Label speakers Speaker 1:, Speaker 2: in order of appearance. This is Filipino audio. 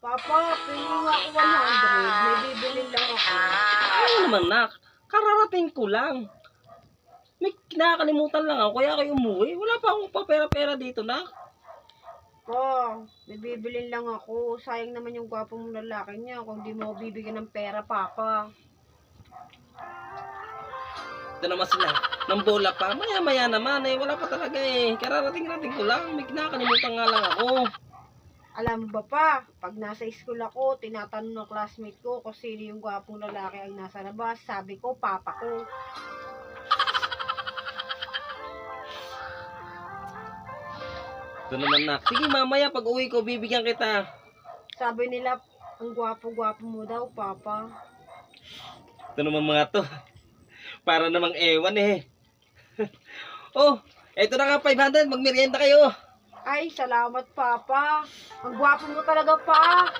Speaker 1: Papa, pili nga ako 100. May bibili lang ako.
Speaker 2: Ano naman, nak? Kararating ko lang. May kinakalimutan lang ako, kaya kayo umuwi. Wala pa akong papera-pera dito, nak.
Speaker 1: Pa, may bibili lang ako. Sayang naman yung gwapo mong lalaki niya kung di mo ako bibigyan ng pera, Papa.
Speaker 2: Ito naman sila. Nang bola pa. Maya-maya naman eh. Wala pa talaga eh. Kararating-rating ko lang. May kinakalimutan nga lang ako.
Speaker 1: Alam mo ba pa, pag nasa school ako, tinatanong ng classmate ko kung sino yung gwapong lalaki ang nasa labas. Sabi ko, Papa ko.
Speaker 2: Ito naman, nak. Sige, mamaya pag uwi ko, bibigyan kita.
Speaker 1: Sabi nila, ang gwapo-gwapo mo daw, Papa.
Speaker 2: Ito naman mga to. Para namang ewan eh. Oh, eto na nga 500. Magmerienda kayo.
Speaker 1: Ay, salamat, Papa. Ang gwapo mo talaga, Pa.